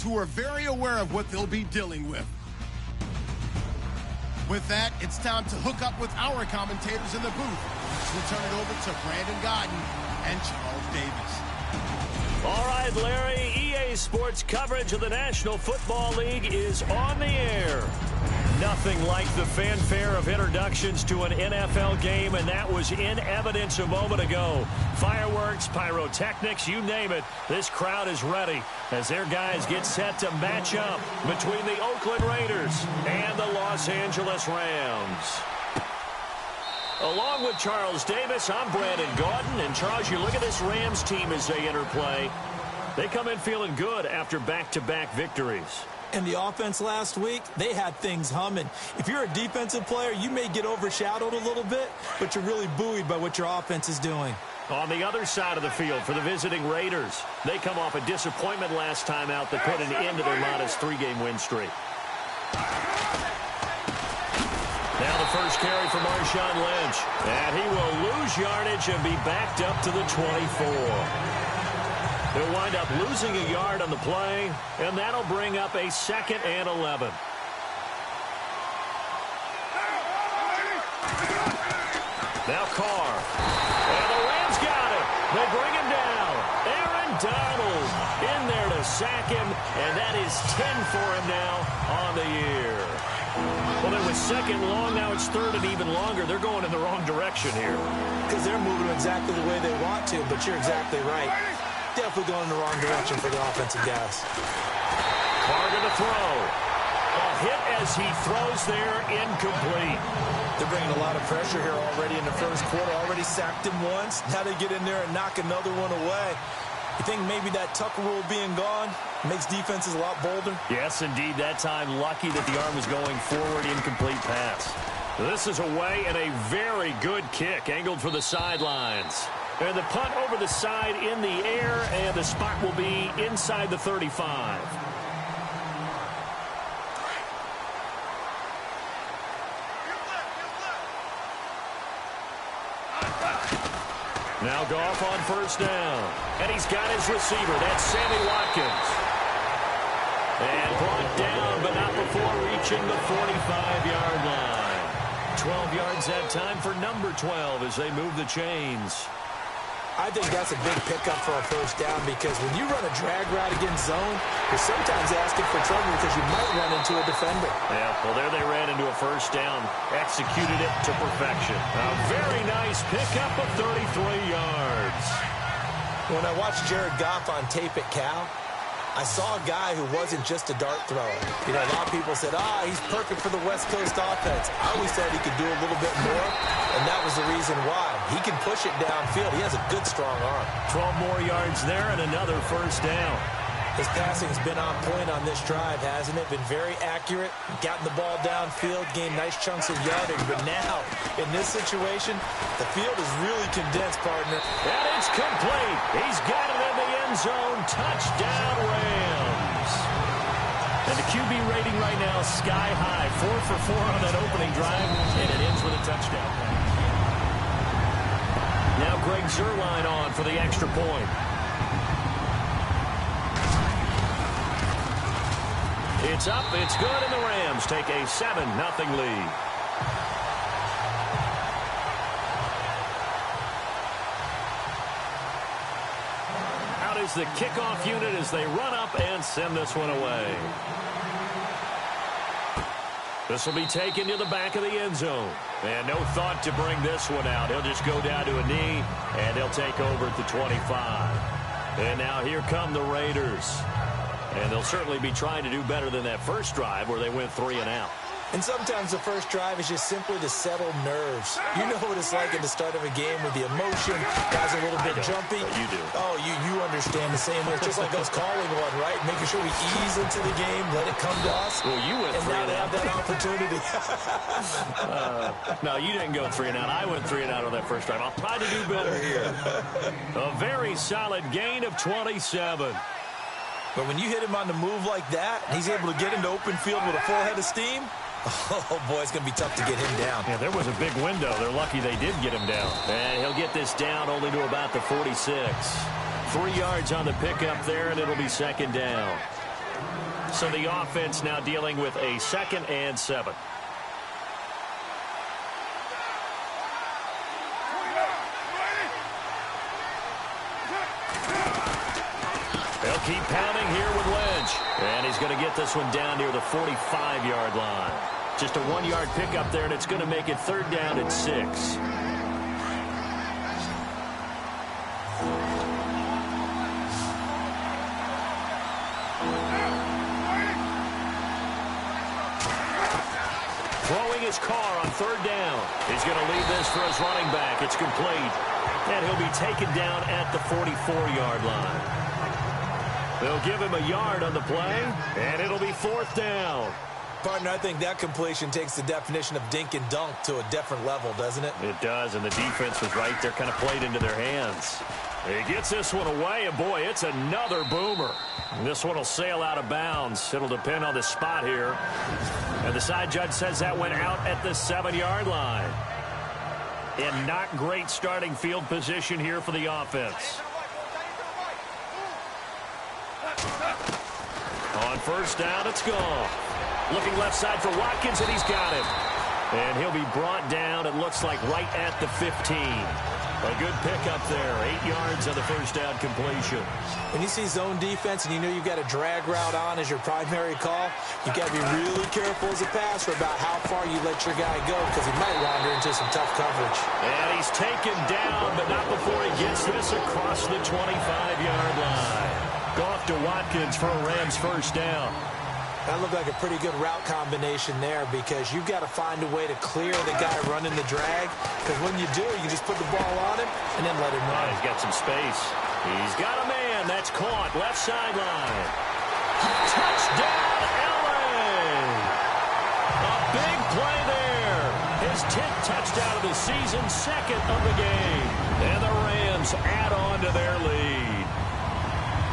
who are very aware of what they'll be dealing with. With that, it's time to hook up with our commentators in the booth. We'll turn it over to Brandon Godden and Charles Davis. All right, Larry, EA Sports coverage of the National Football League is on the air. Nothing like the fanfare of introductions to an NFL game, and that was in evidence a moment ago. Fireworks, pyrotechnics, you name it. This crowd is ready as their guys get set to match up between the Oakland Raiders and the Los Angeles Rams. Along with Charles Davis, I'm Brandon Gaudin. And Charles, you look at this Rams team as they interplay. They come in feeling good after back-to-back victories. And the offense last week, they had things humming. If you're a defensive player, you may get overshadowed a little bit, but you're really buoyed by what your offense is doing. On the other side of the field for the visiting Raiders, they come off a disappointment last time out that put an end to their modest 3-game win streak. Now the first carry for Marshawn Lynch. And he will lose yardage and be backed up to the 24. They'll wind up losing a yard on the play, and that'll bring up a 2nd and 11. Now Carr. And the Rams got it. They bring him down. Aaron Donald in there to sack him, and that is 10 for him now on the year. Well, it was 2nd long. Now it's 3rd and even longer. They're going in the wrong direction here. Because they're moving exactly the way they want to, but you're exactly right. Definitely going in the wrong direction for the offensive guys. Carr to throw. A hit as he throws there, incomplete. They're bringing a lot of pressure here already in the first quarter. Already sacked him once. Now they get in there and knock another one away. You think maybe that Tucker rule being gone makes defenses a lot bolder? Yes, indeed. That time, lucky that the arm was going forward, incomplete pass. This is away and a very good kick, angled for the sidelines. And the punt over the side in the air, and the spot will be inside the 35. Now Goff on first down. And he's got his receiver. That's Sammy Watkins. And brought down, but not before reaching the 45-yard line. 12 yards that time for number 12 as they move the chains. I think that's a big pickup for a first down because when you run a drag route against zone, you're sometimes asking for trouble because you might run into a defender. Yeah, well, there they ran into a first down. Executed it to perfection. A very nice pickup of 33 yards. When I watched Jared Goff on tape at Cal, I saw a guy who wasn't just a dart thrower. You know, a lot of people said, he's perfect for the West Coast offense. I always thought he could do a little bit more, and that was the reason why. He can push it downfield. He has a good, strong arm. 12 more yards there and another first down. His passing's been on point on this drive, hasn't it? Been very accurate, gotten the ball downfield, gained nice chunks of yardage. But now, in this situation, the field is really condensed, partner. And it's complete. He's got it in the end zone. Touchdown, Rams. And the QB rating right now, sky high. 4 for 4 on that opening drive, and it ends with a touchdown. Now Greg Zuerlein on for the extra point. It's up, it's good, and the Rams take a 7-0 lead. Out is the kickoff unit as they run up and send this one away. This will be taken to the back of the end zone. And no thought to bring this one out. He'll just go down to a knee, and he'll take over at the 25. And now here come the Raiders. And they'll certainly be trying to do better than that first drive where they went 3 and out. And sometimes the first drive is just simply to settle nerves. You know what it's like at the start of a game with the emotion. Guys a little bit jumpy. But you do. Oh, you understand the same way. It's just like us calling one, right? Making sure we ease into the game, let it come to us. Well, you went 3 and out. And now they have that opportunity. No, you didn't go 3 and out. I went 3 and out on that first drive. I'll try to do better here. A very solid gain of 27. But when you hit him on the move like that, he's able to get into open field with a full head of steam. Oh, boy, it's going to be tough to get him down. Yeah, there was a big window. They're lucky they did get him down. And he'll get this down only to about the 46. 3 yards on the pickup there, and it'll be second down. So the offense now dealing with a 2nd and 7. They'll keep pounding here with Lynch. And he's going to get this one down near the 45-yard line. Just a 1-yard pickup there, and it's going to make it 3rd down and 6. Throwing his car on 3rd down. He's going to leave this for his running back. It's complete. And he'll be taken down at the 44-yard line. They'll give him a yard on the play, and it'll be 4th down. Partner, I think that completion takes the definition of dink and dunk to a different level, doesn't it? It does, and the defense was right there, kind of played into their hands. He gets this one away, and boy, it's another boomer. And this one will sail out of bounds. It'll depend on the spot here. And the side judge says that went out at the 7-yard line. And not great starting field position here for the offense. On 1st down, it's gone. Looking left side for Watkins, and he's got him. And he'll be brought down, it looks like, right at the 15. A good pickup there. 8 yards on the 1st down completion. When you see zone defense and you know you've got a drag route on as your primary call, you've got to be really careful as a passer about how far you let your guy go because he might wander into some tough coverage. And he's taken down, but not before he gets this across the 25-yard line. Off to Watkins for a Rams 1st down. That looked like a pretty good route combination there because you've got to find a way to clear the guy running the drag because when you do, you just put the ball on him and then let him run. He's got some space. He's got a man. That's caught. Left sideline. Touchdown, LA! A big play there. His 10th touchdown of the season, 2nd of the game. And the Rams add on to their lead.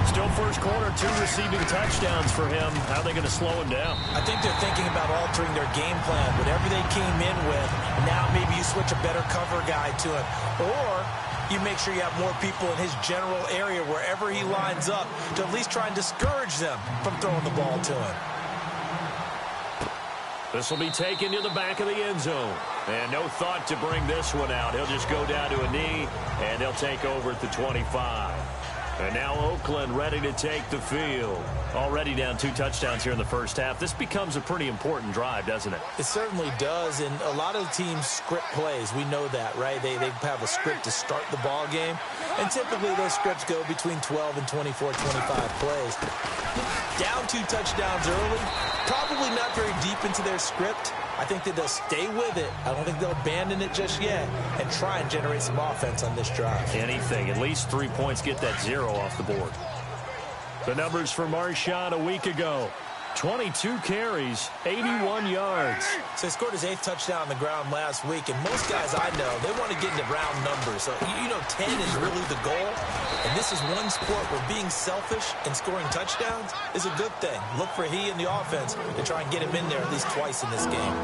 Still 1st quarter, 2 receiving touchdowns for him. How are they going to slow him down? I think they're thinking about altering their game plan. Whatever they came in with, now maybe you switch a better cover guy to him. Or you make sure you have more people in his general area wherever he lines up to at least try and discourage them from throwing the ball to him. This will be taken to the back of the end zone. And no thought to bring this one out. He'll just go down to a knee, and they'll take over at the 25. And now Oakland ready to take the field. Already down 2 touchdowns here in the 1st half. This becomes a pretty important drive, doesn't it? It certainly does, and a lot of teams script plays. We know that, right? They have a script to start the ball game, and typically those scripts go between 12 and 24, 25 plays. Down 2 touchdowns early, probably not very deep into their script. I think that they'll stay with it. I don't think they'll abandon it just yet and try and generate some offense on this drive. Anything. At least 3 points. Get that 0 off the board. The numbers for Marshawn a week ago. 22 carries, 81 yards. So he scored his 8th touchdown on the ground last week, and most guys I know, they want to get into round numbers. So, 10 is really the goal, and this is one sport where being selfish and scoring touchdowns is a good thing. Look for he and the offense to try and get him in there at least twice in this game.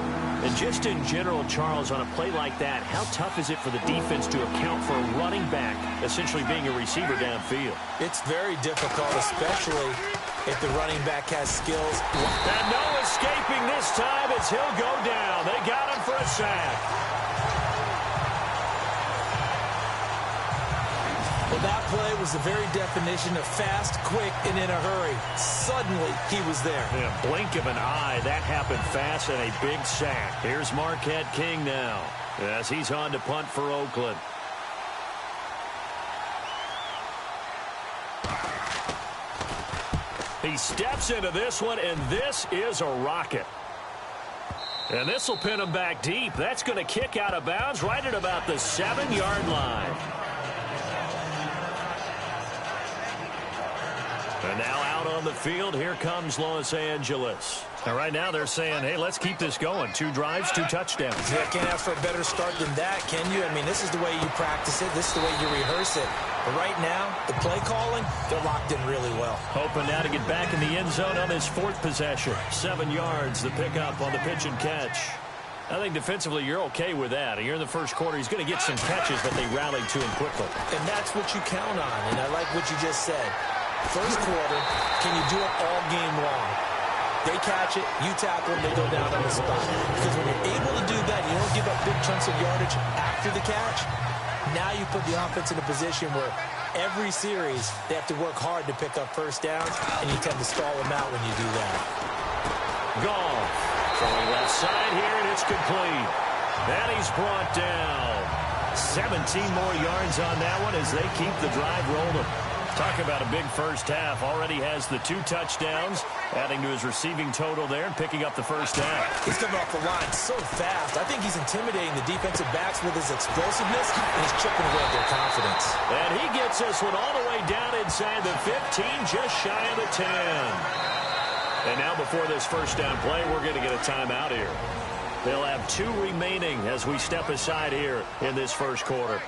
And just in general, Charles, on a play like that, how tough is it for the defense to account for a running back essentially being a receiver downfield? It's very difficult, especially if the running back has skills. And no escaping this time as he'll go down. They got him for a sack. Well, that play was the very definition of fast, quick, and in a hurry. Suddenly, he was there. In a blink of an eye, that happened fast and a big sack. Here's Marquette King now as he's on to punt for Oakland. He steps into this one, and this is a rocket. And this will pin him back deep. That's going to kick out of bounds right at about the 7-yard line. And now out on the field, here comes Los Angeles. Now, right now they're saying, hey, let's keep this going. 2 drives, 2 touchdowns. Yeah, can't ask for a better start than that, can you? I mean, this is the way you practice it. This is the way you rehearse it. But right now, the play calling, they're locked in really well. Hoping now to get back in the end zone on this 4th possession. 7 yards, the pickup on the pitch and catch. I think defensively you're okay with that. You're in the 1st quarter. He's going to get some catches, but they rallied to him quickly. And that's what you count on, and I like what you just said. First quarter, can you do it all game long? They catch it, you tackle them, they go down on the spot. Because when you're able to do that, you don't give up big chunks of yardage after the catch. Now you put the offense in a position where every series they have to work hard to pick up first downs, and you tend to stall them out when you do that. Goff throwing left side here, and it's complete. And he's brought down. 17 more yards on that one as they keep the drive rolling. Talk about a big first half. Already has the 2 touchdowns, adding to his receiving total there and picking up the first down. He's coming off the line so fast. I think he's intimidating the defensive backs with his explosiveness, and he's chipping away at their confidence. And he gets this one all the way down inside the 15, just shy of the 10. And now before this first down play, we're going to get a timeout here. They'll have 2 remaining as we step aside here in this first quarter.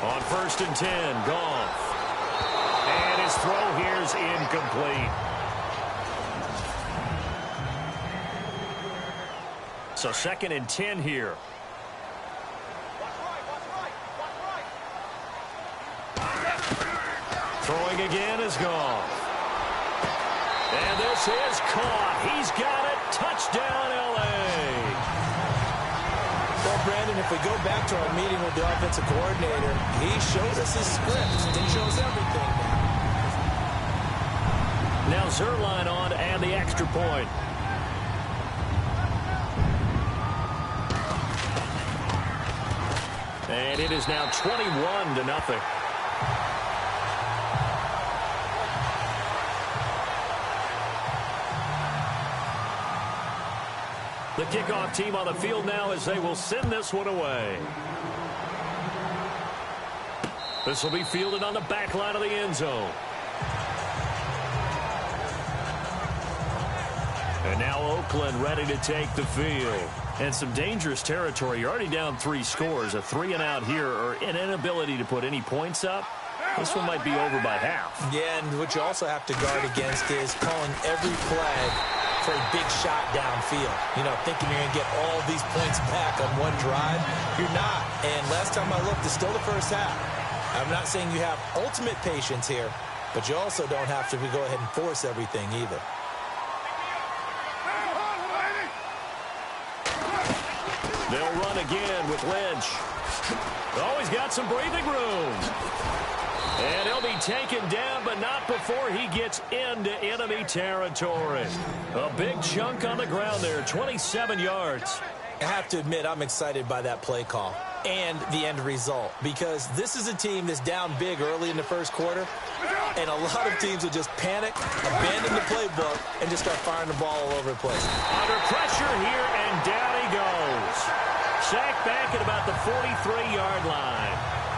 On 1st and 10, Goff. And his throw here is incomplete. So 2nd and 10 here. Throwing again is Goff. And this is caught. He's got it. Touchdown, L.A. Well, Brandon, if we go back to our meeting with the offensive coordinator, he shows us his script. He shows everything now. Now Zerline on and the extra point. And it is now 21-0. The kickoff team on the field now as they will send this one away. This will be fielded on the back line of the end zone. And now Oakland ready to take the field. And some dangerous territory. You're already down 3 scores. A 3-and-out here or an inability to put any points up. This one might be over by half. Yeah, and what you also have to guard against is calling every play for a big shot downfield. You know, thinking you're going to get all these points back on one drive. You're not. And last time I looked, it's still the first half. I'm not saying you have ultimate patience here, but you also don't have to go ahead and force everything either. They'll run again with Lynch. Oh, he's got some breathing room. And he'll be taken down, but not before he gets into enemy territory. A big chunk on the ground there, 27 yards. I have to admit, I'm excited by that play call and the end result, because this is a team that's down big early in the first quarter, and a lot of teams will just panic, abandon the playbook, and just start firing the ball all over the place. Under pressure here, and down he goes. Sacked back at about the 43-yard line.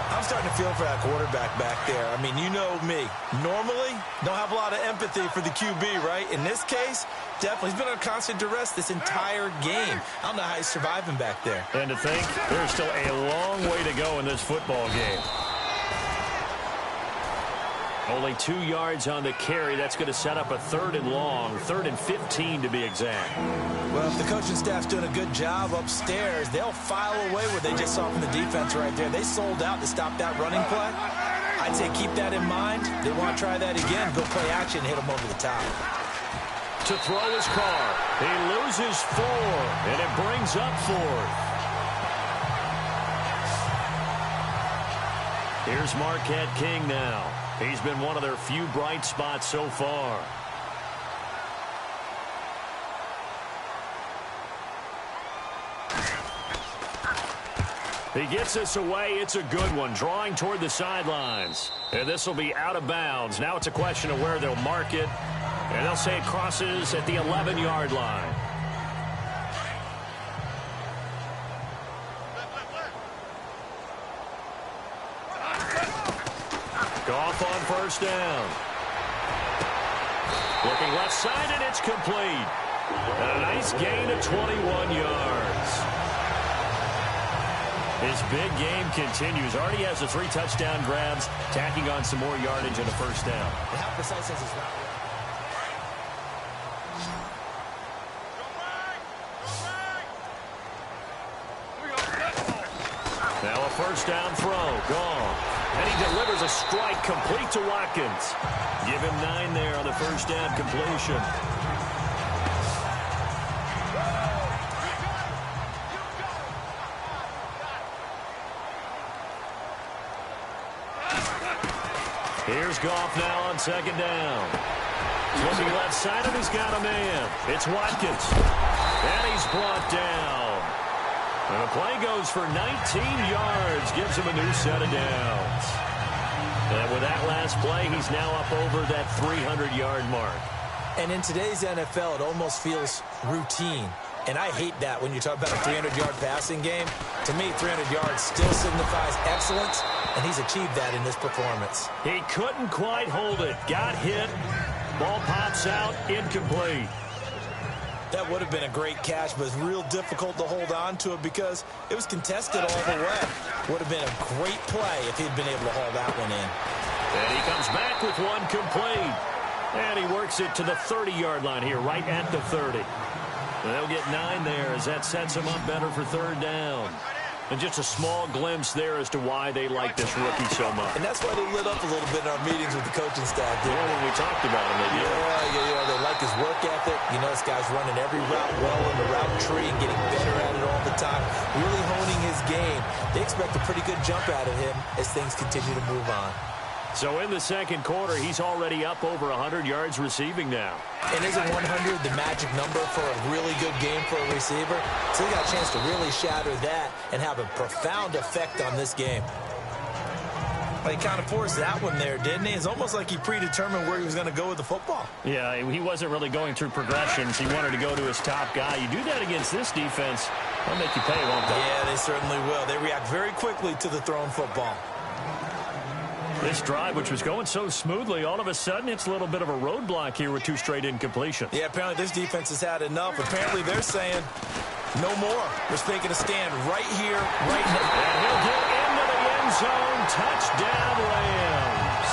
I'm starting to feel for that quarterback back there. I mean, you know me. Normally, don't have a lot of empathy for the QB, right? In this case, definitely. He's been on constant duress this entire game. I don't know how he's surviving back there. And to think, there's still a long way to go in this football game. Only 2 yards on the carry. That's going to set up a 3rd and long, 3rd and 15 to be exact. Well, if the coaching staff's doing a good job upstairs, they'll file away what they just saw from the defense right there. They sold out to stop that running play. I'd say keep that in mind. They want to try that again. Go play action and hit them over the top. To throw his car. He loses 4, and it brings up 4th. Here's Marquette King now. He's been one of their few bright spots so far. He gets this away. It's a good one. Drawing toward the sidelines. And this will be out of bounds. Now it's a question of where they'll mark it. And they'll say it crosses at the 11-yard line. Goff on first down. Looking left side, and it's complete. And a nice gain of 21 yards. His big game continues. Already has the 3 touchdown grabs, tacking on some more yardage and a first down. How precise is his route? Now a first down throw. Gone. And he delivers a strike complete to Watkins. Give him 9 there on the first down completion. Here's Goff now on second down. Looking left side, and he's got a man. It's Watkins. And he's brought down. And the play goes for 19 yards. Gives him a new set of downs. And with that last play, he's now up over that 300-yard mark. And in today's NFL, it almost feels routine. And I hate that when you talk about a 300-yard passing game. To me, 300 yards still signifies excellence, and he's achieved that in this performance. He couldn't quite hold it. Got hit. Ball pops out. Incomplete. That would have been a great catch, but it's real difficult to hold on to it because it was contested all the way. Would have been a great play if he'd been able to haul that one in. And he comes back with one complete. And he works it to the 30-yard line here, right at the 30. They'll get 9 there as that sets him up better for third down. And just a small glimpse there as to why they like this rookie so much. And that's why they lit up a little bit in our meetings with the coaching staff. When we talked about him, they did. Yeah, they like his work ethic. You know, this guy's running every route well in the route tree and getting better at it all the time. Really honing his game. They expect a pretty good jump out of him as things continue to move on. So in the second quarter, he's already up over 100 yards receiving now. And isn't 100 the magic number for a really good game for a receiver? So he got a chance to really shatter that and have a profound effect on this game. Well, he kind of forced that one there, didn't he? It's almost like he predetermined where he was going to go with the football. Yeah, he wasn't really going through progressions. He wanted to go to his top guy. You do that against this defense, they'll make you pay, won't they? Yeah, they certainly will. They react very quickly to the thrown football. This drive, which was going so smoothly, all of a sudden it's a little bit of a roadblock here with 2 straight incompletions. Yeah, apparently this defense has had enough. Apparently they're saying no more. We're making a stand right here, right now. And he'll get into the end zone. Touchdown, Rams.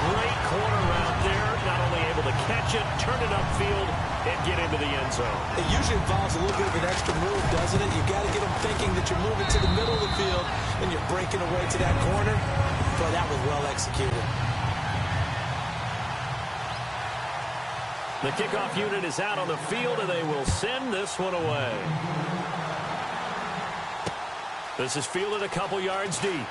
Great corner route there. Not only able to catch it, turn it upfield, and get into the end zone. It usually involves a little bit of an extra move, doesn't it? You've got to get them thinking that you're moving to the middle of the field and you're breaking away to that corner. But that was well executed. The kickoff unit is out on the field, and they will send this one away. This is fielded a couple yards deep.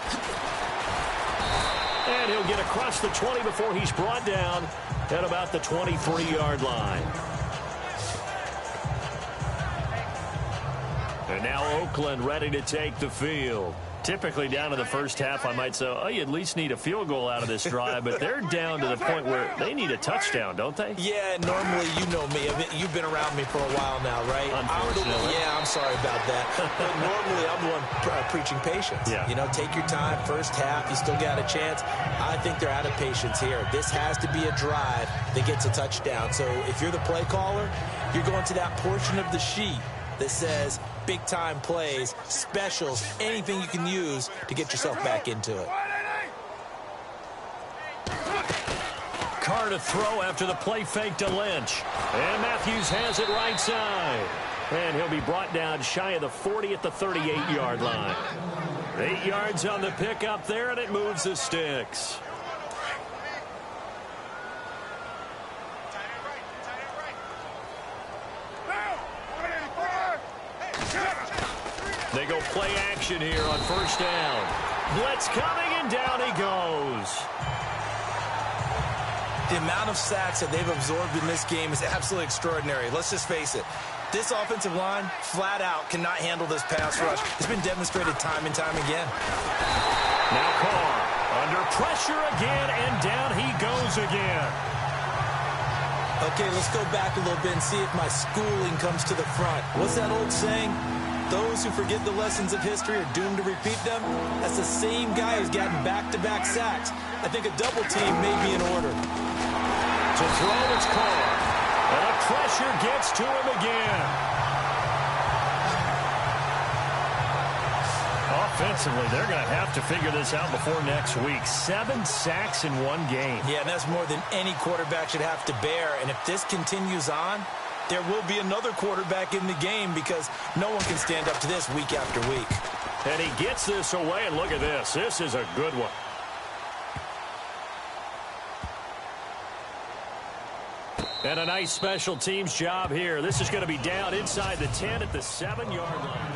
And he'll get across the 20 before he's brought down at about the 23-yard line. And now Oakland ready to take the field. Typically down to the first half, I might say, oh, you at least need a field goal out of this drive, but they're down to the point where they need a touchdown, don't they? Yeah, normally, you know me. You've been around me for a while now, right? Unfortunately. I'm sorry about that. But normally, I'm the one preaching patience. Yeah. You know, take your time. First half, you still got a chance. I think they're out of patience here. This has to be a drive that gets a touchdown. So if you're the play caller, you're going to that portion of the sheet that says big-time plays, specials, anything you can use to get yourself back into it. Carr to throw after the play fake to Lynch. And Matthews has it right side. And he'll be brought down shy of the 40 at the 38-yard line. 8 yards on the pickup there, and it moves the sticks. They go play action here on first down. Blitz coming, and down he goes. The amount of sacks that they've absorbed in this game is absolutely extraordinary. Let's just face it. This offensive line, flat out, cannot handle this pass rush. It's been demonstrated time and time again. Now Carr under pressure again, and down he goes again. Okay, let's go back a little bit and see if my schooling comes to the front. What's that old saying? Those who forget the lessons of history are doomed to repeat them. That's the same guy who's gotten back-to-back sacks. I think a double team may be in order. To throw, it's Carr. And the pressure gets to him again. Offensively, they're going to have to figure this out before next week. 7 sacks in one game. Yeah, and that's more than any quarterback should have to bear. And if this continues on, there will be another quarterback in the game because no one can stand up to this week after week. And he gets this away, and look at this. This is a good one. And a nice special teams job here. This is going to be down inside the 10 at the 7-yard line.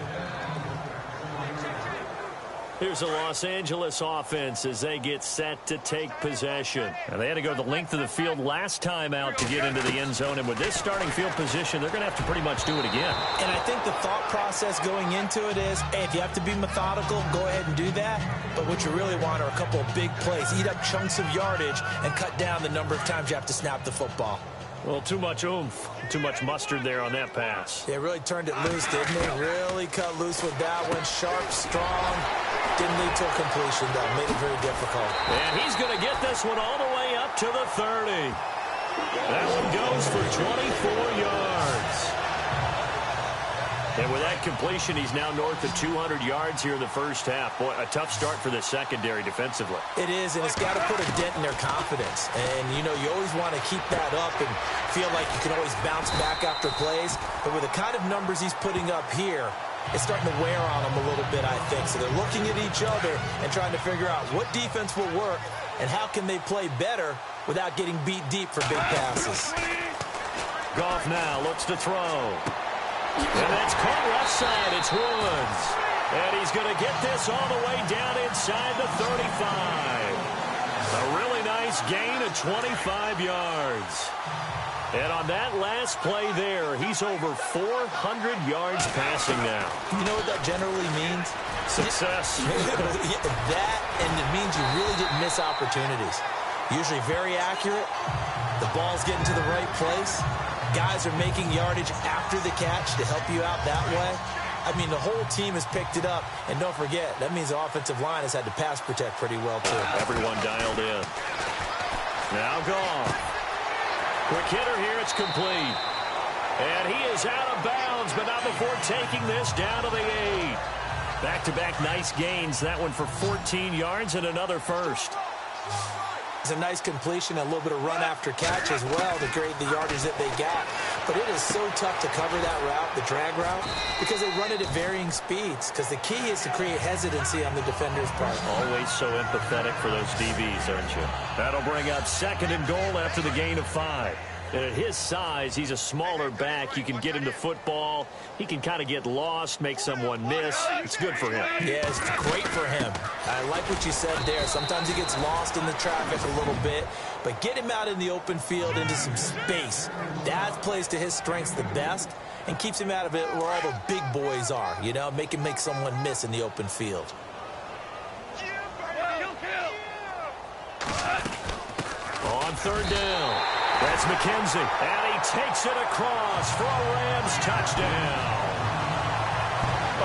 Here's a Los Angeles offense as they get set to take possession. And they had to go the length of the field last time out to get into the end zone. And with this starting field position, they're going to have to pretty much do it again. And I think the thought process going into it is, hey, if you have to be methodical, go ahead and do that. But what you really want are a couple of big plays. Eat up chunks of yardage and cut down the number of times you have to snap the football. Well, too much oomph, too much mustard there on that pass. They really turned it loose, didn't they? Really cut loose with that one. Sharp, strong. Didn't lead to a completion, though. Made it very difficult. And he's going to get this one all the way up to the 30. That one goes for 24 yards. And with that completion, he's now north of 200 yards here in the first half. Boy, a tough start for the secondary defensively. It is, and it's got to put a dent in their confidence. And, you know, you always want to keep that up and feel like you can always bounce back after plays. But with the kind of numbers he's putting up here, it's starting to wear on them a little bit, I think. So they're looking at each other and trying to figure out what defense will work and how can they play better without getting beat deep for big passes. Goff now looks to throw. And that's caught left side. It's Woods. And he's going to get this all the way down inside the 35. A really nice gain of 25 yards. And on that last play there, he's over 400 yards passing now. You know what that generally means? Success. That, and it means you really didn't miss opportunities. Usually very accurate. The ball's getting to the right place. Guys are making yardage after the catch to help you out that way. I mean, the whole team has picked it up. And don't forget, that means the offensive line has had to pass protect pretty well, too. Everyone dialed in. Now Goff. Quick hitter here, it's complete. And he is out of bounds, but not before taking this down to the 8. Back-to-back nice gains. That one for 14 yards and another first. It's a nice completion, a little bit of run after catch as well to create the yardage that they got. But it is so tough to cover that route, the drag route, because they run it at varying speeds. Because the key is to create hesitancy on the defender's part. Always so empathetic for those DBs, aren't you? That'll bring up 2nd and goal after the gain of 5. And at his size, he's a smaller back. You can get him to football. He can kind of get lost, make someone miss. It's good for him. Yeah, it's great for him. I like what you said there. Sometimes he gets lost in the traffic a little bit, but get him out in the open field into some space. That plays to his strengths the best and keeps him out of it where all the big boys are, you know, make him make someone miss in the open field. On 3rd down. That's McKenzie, and he takes it across for a Rams touchdown.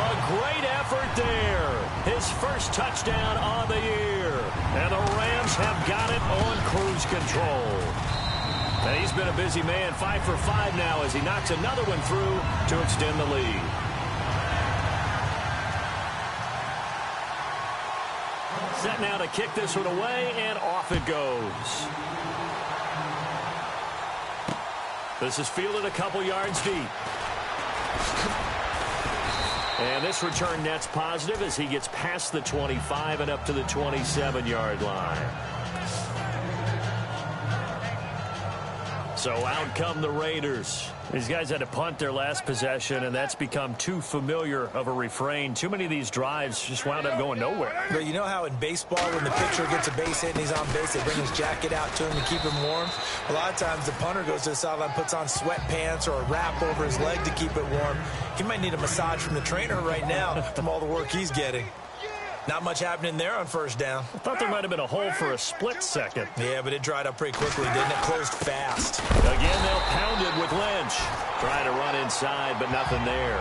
A great effort there. His first touchdown on the year. And the Rams have got it on cruise control. And he's been a busy man, 5 for 5 now as he knocks another one through to extend the lead. Set now to kick this one away, and off it goes. This is fielded a couple yards deep. And this return net's positive as he gets past the 25 and up to the 27-yard line. So out come the Raiders. These guys had to punt their last possession, and that's become too familiar of a refrain. Too many of these drives just wound up going nowhere. But you know how in baseball, when the pitcher gets a base hit and he's on base, they bring his jacket out to him to keep him warm? A lot of times the punter goes to the sideline, puts on sweatpants or a wrap over his leg to keep it warm. He might need a massage from the trainer right now from all the work he's getting. Not much happening there on 1st down. I thought there might have been a hole for a split second. Yeah, but it dried up pretty quickly, didn't it? Closed fast. Again, they'll pound it with Lynch. Trying to run inside, but nothing there.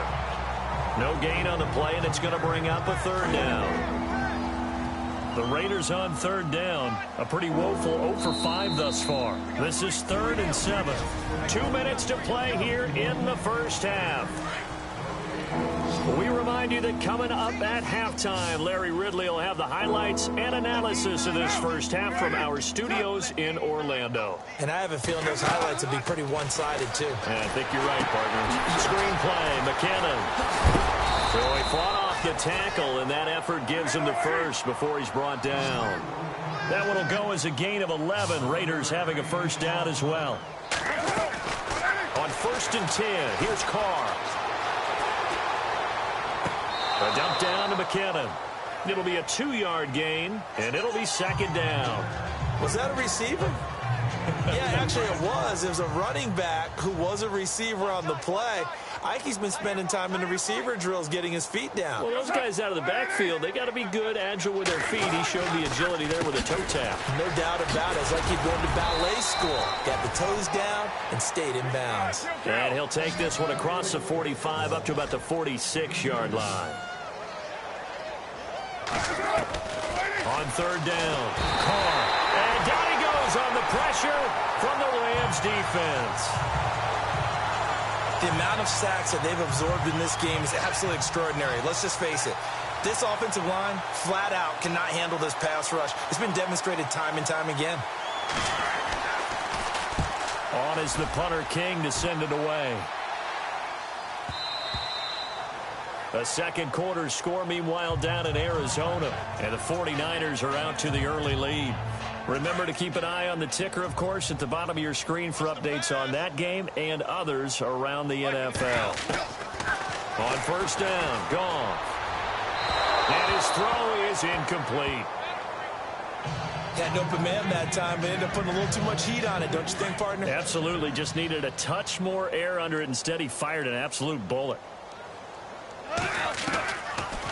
No gain on the play, and it's going to bring up a 3rd down. The Raiders on 3rd down. A pretty woeful 0 for 5 thus far. This is 3rd and 7. 2 minutes to play here in the first half. We remind you that coming up at halftime, Larry Ridley will have the highlights and analysis of this first half from our studios in Orlando. And I have a feeling those highlights will be pretty one-sided, too. Yeah, I think you're right, partner. Screenplay, McKinnon. So he fought off the tackle, and that effort gives him the first before he's brought down. That one will go as a gain of 11. Raiders having a first down as well. On 1st and 10, here's Carr. A dump down to McKinnon. It'll be a 2-yard gain, and it'll be 2nd down. Was that a receiver? Yeah, actually it was. It was a running back who was a receiver on the play. Ikey's been spending time in the receiver drills getting his feet down. Well, those guys out of the backfield, they got to be good, agile with their feet. He showed the agility there with a toe tap. No doubt about it. It's like he'd going to ballet school. Got the toes down and stayed in bounds. And he'll take this one across the 45 up to about the 46-yard line. On 3rd down, Carr. And down he goes on the pressure from the Rams defense. The amount of sacks that they've absorbed in this game is absolutely extraordinary. Let's just face it. This offensive line, flat out, cannot handle this pass rush. It's been demonstrated time and time again. On is the punter, King, to send it away. A second quarter score, meanwhile, down in Arizona. And the 49ers are out to the early lead. Remember to keep an eye on the ticker, of course, at the bottom of your screen for updates on that game and others around the NFL. On 1st down, Goff. And his throw is incomplete. Got an open man that time, but ended up putting a little too much heat on it, don't you think, partner? Absolutely. Just needed a touch more air under it. Instead, he fired an absolute bullet.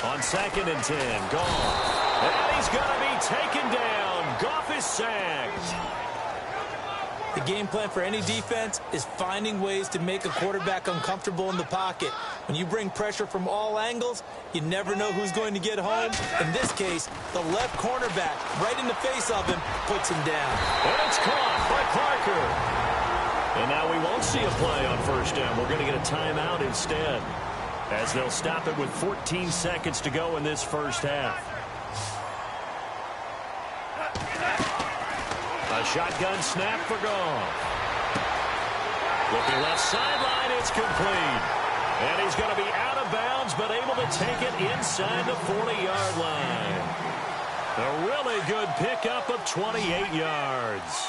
On 2nd and 10, Goff. And he's going to be taken down. Goff is sacked. The game plan for any defense is finding ways to make a quarterback uncomfortable in the pocket. When you bring pressure from all angles, you never know who's going to get home. In this case, the left cornerback, right in the face of him, puts him down. And it's caught by Parker. And now we won't see a play on 1st down. We're going to get a timeout instead, as they'll stop it with 14 seconds to go in this first half. A shotgun snap for Goff. Looking left sideline, it's complete. And he's going to be out of bounds, but able to take it inside the 40-yard line. A really good pickup of 28 yards.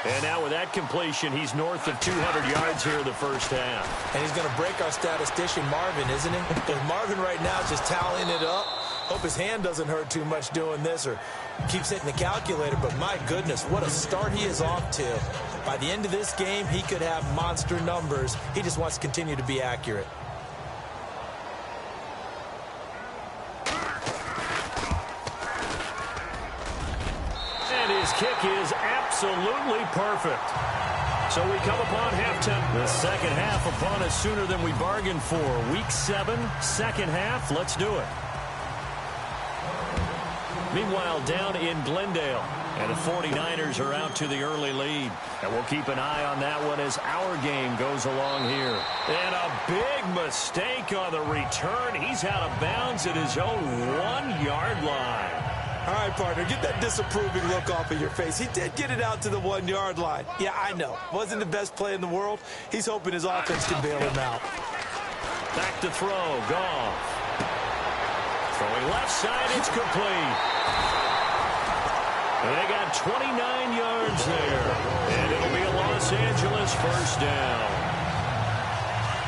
And now with that completion, he's north of 200 yards here in the first half. And he's going to break our statistician Marvin, isn't he? Because Marvin right now is just tallying it up. Hope his hand doesn't hurt too much doing this or keeps hitting the calculator. But my goodness, what a start he is off to. By the end of this game, he could have monster numbers. He just wants to continue to be accurate. And his kick is absolutely perfect. So we come upon halftime. The second half upon us sooner than we bargained for. Week 7, second half. Let's do it. Meanwhile, down in Glendale, and the 49ers are out to the early lead. And we'll keep an eye on that one as our game goes along here. And a big mistake on the return. He's out of bounds at his own 1-yard line. All right, partner, get that disapproving look off of your face. He did get it out to the 1-yard line. Yeah, I know. Wasn't the best play in the world. He's hoping his offense can bail him out. Back to throw. Goff. Throwing left side, it's complete. And they got 29 yards there. And it'll be a Los Angeles first down.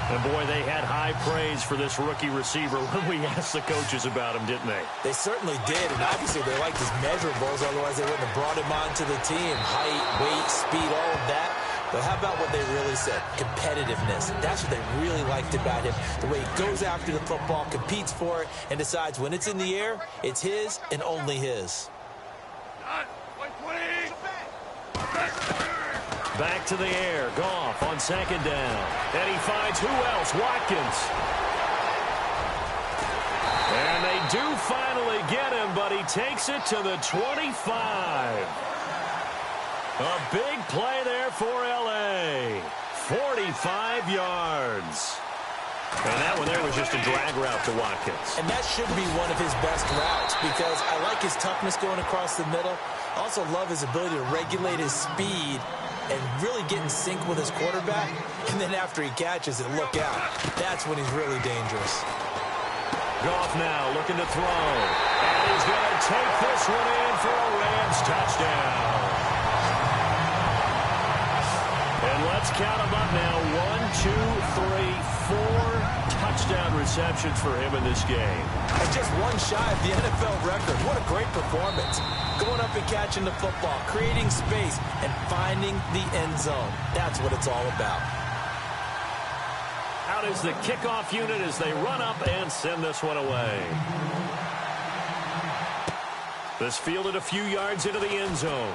And, boy, they had high praise for this rookie receiver when we asked the coaches about him, didn't they? They certainly did, and obviously they liked his measurables. Otherwise, they wouldn't have brought him onto the team. Height, weight, speed, all of that. But how about what they really said? Competitiveness. That's what they really liked about him. The way he goes after the football, competes for it, and decides when it's in the air, it's his and only his. Back to the air. Goff on 2nd down. And he finds who else? Watkins. And they do finally get him, but he takes it to the 25. A big play there for L.A. 45 yards. And that one there was just a drag route to Watkins. And that should be one of his best routes because I like his toughness going across the middle. I also love his ability to regulate his speed and really get in sync with his quarterback. And then after he catches it, look out. That's when he's really dangerous. Goff now looking to throw. And he's going to take this one in for a Rams touchdown. And let's count them up now. 1, 2, 3, 4 touchdown receptions for him in this game. And just one shy of the NFL record. What a great performance. Going up and catching the football, creating space, and finding the end zone. That's what it's all about. Out is the kickoff unit as they run up and send this one away. This fielded a few yards into the end zone.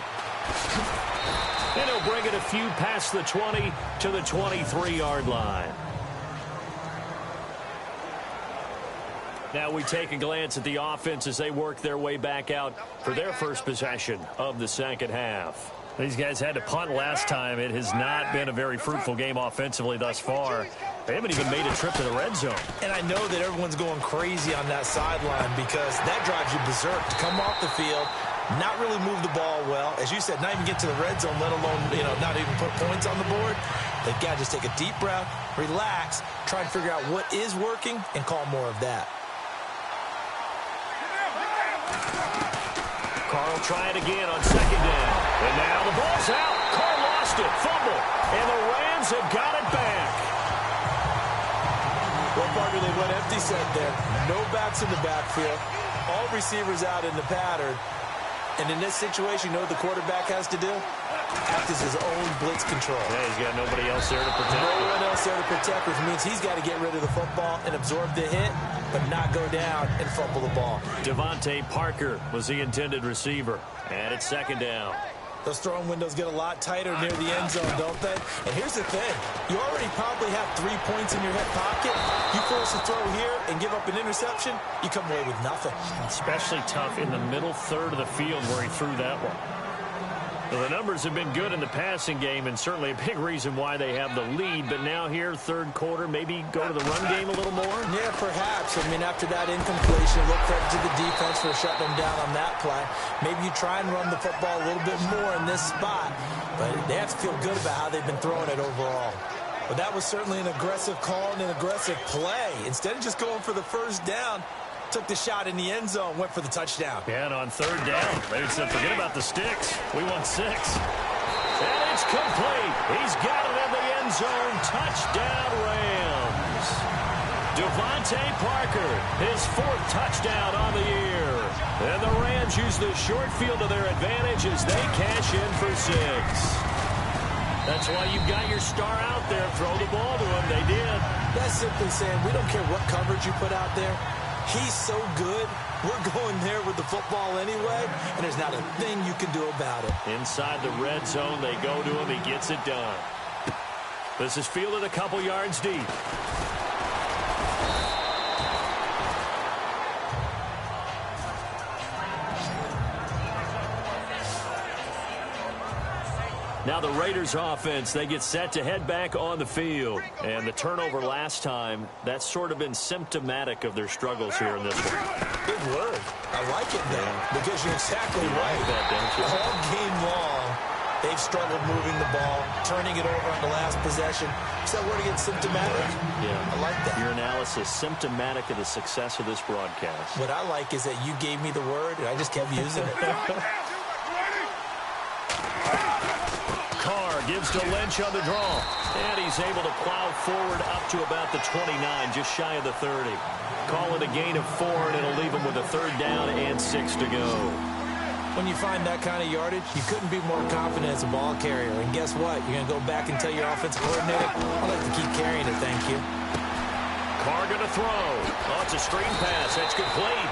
And he'll bring it a few past the 20 to the 23-yard line. Now we take a glance at the offense as they work their way back out for their first possession of the second half. These guys had to punt last time. It has not been a very fruitful game offensively thus far. They haven't even made a trip to the red zone. And I know that everyone's going crazy on that sideline because that drives you berserk to come off the field, not really move the ball well. As you said, not even get to the red zone, let alone, not even put points on the board. They've got to just take a deep breath, relax, try and figure out what is working, and call more of that. Carl try it again on second down. And now the ball's out. Carl lost it. Fumble. And the Rams have got it back. Well, partner, they went empty set there. No backs in the backfield. All receivers out in the pattern. And in this situation, you know what the quarterback has to do? Act as his own blitz control. Yeah, he's got nobody else there to protect. No one else there to protect, which means he's got to get rid of the football and absorb the hit, but not go down and fumble the ball. Devontae Parker was the intended receiver. And it's second down. Those throwing windows get a lot tighter near the end zone, don't they? And here's the thing. You already probably have 3 points in your hip pocket. You force a throw here and give up an interception, you come away with nothing. Especially tough in the middle third of the field where he threw that one. Well, the numbers have been good in the passing game and certainly a big reason why they have the lead. But now here, third quarter, maybe go to the run game a little more? Yeah, perhaps. I mean, after that incompletion, look credit to the defense for shutting them down on that play. Maybe you try and run the football a little bit more in this spot. But they have to feel good about how they've been throwing it overall. But that was certainly an aggressive call and an aggressive play. Instead of just going for the first down, took the shot in the end zone, went for the touchdown. Yeah, and on third down, they said, forget about the sticks. We want 6. And it's complete. He's got it in the end zone. Touchdown, Rams. Devontae Parker, his 4th touchdown on the year. And the Rams use the short field to their advantage as they cash in for 6. That's why you've got your star out there. Throw the ball to him. They did. That's simply saying we don't care what coverage you put out there. He's so good, we're going there with the football anyway, and there's not a thing you can do about it. Inside the red zone, they go to him. He gets it done. This is fielded a couple yards deep. Now the Raiders offense, they get set to head back on the field. And the turnover last time, that's sort of been symptomatic of their struggles here in this one. Good word. I like it, though, because you're exactly right. Like that, don't you? All game long, they've struggled moving the ball, turning it over on the last possession. So that word again, symptomatic. Yeah. I like that. Your analysis, symptomatic of the success of this broadcast. What I like is that you gave me the word, and I just kept using it. Carr gives to Lynch on the draw. And he's able to plow forward up to about the 29, just shy of the 30. Call it a gain of 4, and it'll leave him with a 3rd down and 6 to go. When you find that kind of yardage, you couldn't be more confident as a ball carrier. And guess what? You're going to go back and tell your offensive coordinator, I'd like to keep carrying it, thank you. Carr going to throw. Oh, it's a screen pass. That's complete.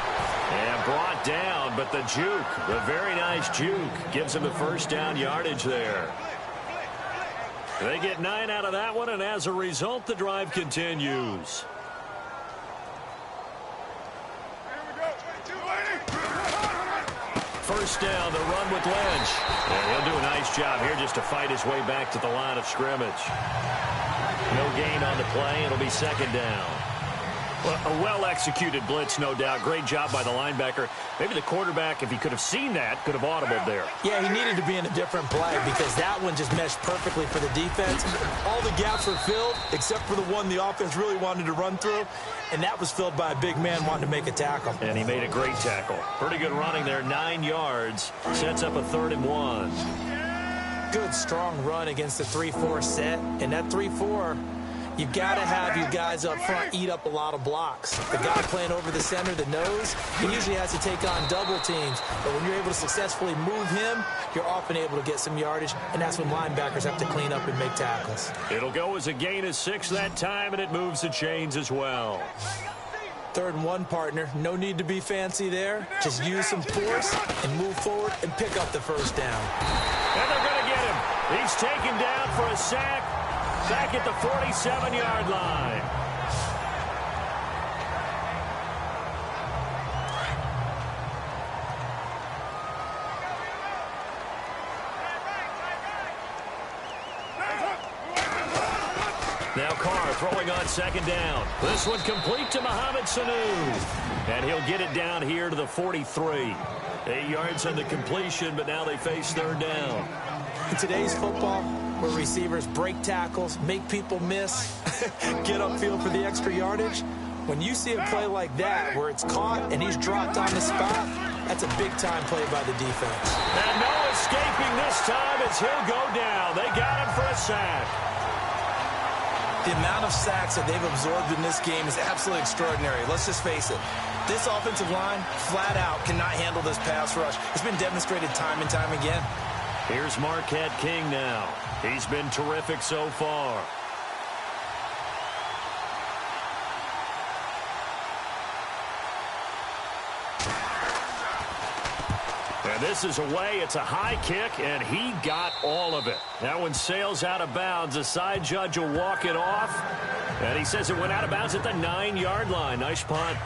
And brought down, but the juke, the very nice juke, gives him the 1st down yardage there. They get 9 out of that one, and as a result, the drive continues. First down, the run with Lynch. And he'll do a nice job here just to fight his way back to the line of scrimmage. No gain on the play. It'll be 2nd down. Well, a well-executed blitz, no doubt. Great job by the linebacker. Maybe the quarterback, if he could have seen that, could have audibled there. Yeah, he needed to be in a different play because that one just meshed perfectly for the defense. All the gaps were filled except for the one the offense really wanted to run through, and that was filled by a big man wanting to make a tackle. And he made a great tackle. Pretty good running there, 9 yards. Sets up a 3rd and 1. Good, strong run against the 3-4 set, and that 3-4... you've got to have your guys up front eat up a lot of blocks. The guy playing over the center, the nose, he usually has to take on double teams. But when you're able to successfully move him, you're often able to get some yardage, and that's when linebackers have to clean up and make tackles. It'll go as a gain of 6 that time, and it moves the chains as well. 3rd and 1, partner. No need to be fancy there. Just use some force and move forward and pick up the 1st down. And they're going to get him. He's taken down for a sack. Back at the 47-yard line. Now Carr throwing on 2nd down. This one complete to Mohamed Sanu. And he'll get it down here to the 43. 8 yards on the completion, but now they face 3rd down. In today's football, where receivers break tackles, make people miss, get upfield for the extra yardage, when you see a play like that where it's caught and he's dropped on the spot, that's a big-time play by the defense. And no escaping this time as he'll go down. They got him for a sack. The amount of sacks that they've absorbed in this game is absolutely extraordinary. Let's just face it. This offensive line, flat out, cannot handle this pass rush. It's been demonstrated time and time again. Here's Marquette King now. He's been terrific so far. And this is away. It's a high kick, and he got all of it. That one sails out of bounds. The side judge will walk it off. And he says it went out of bounds at the 9-yard line. Nice punt.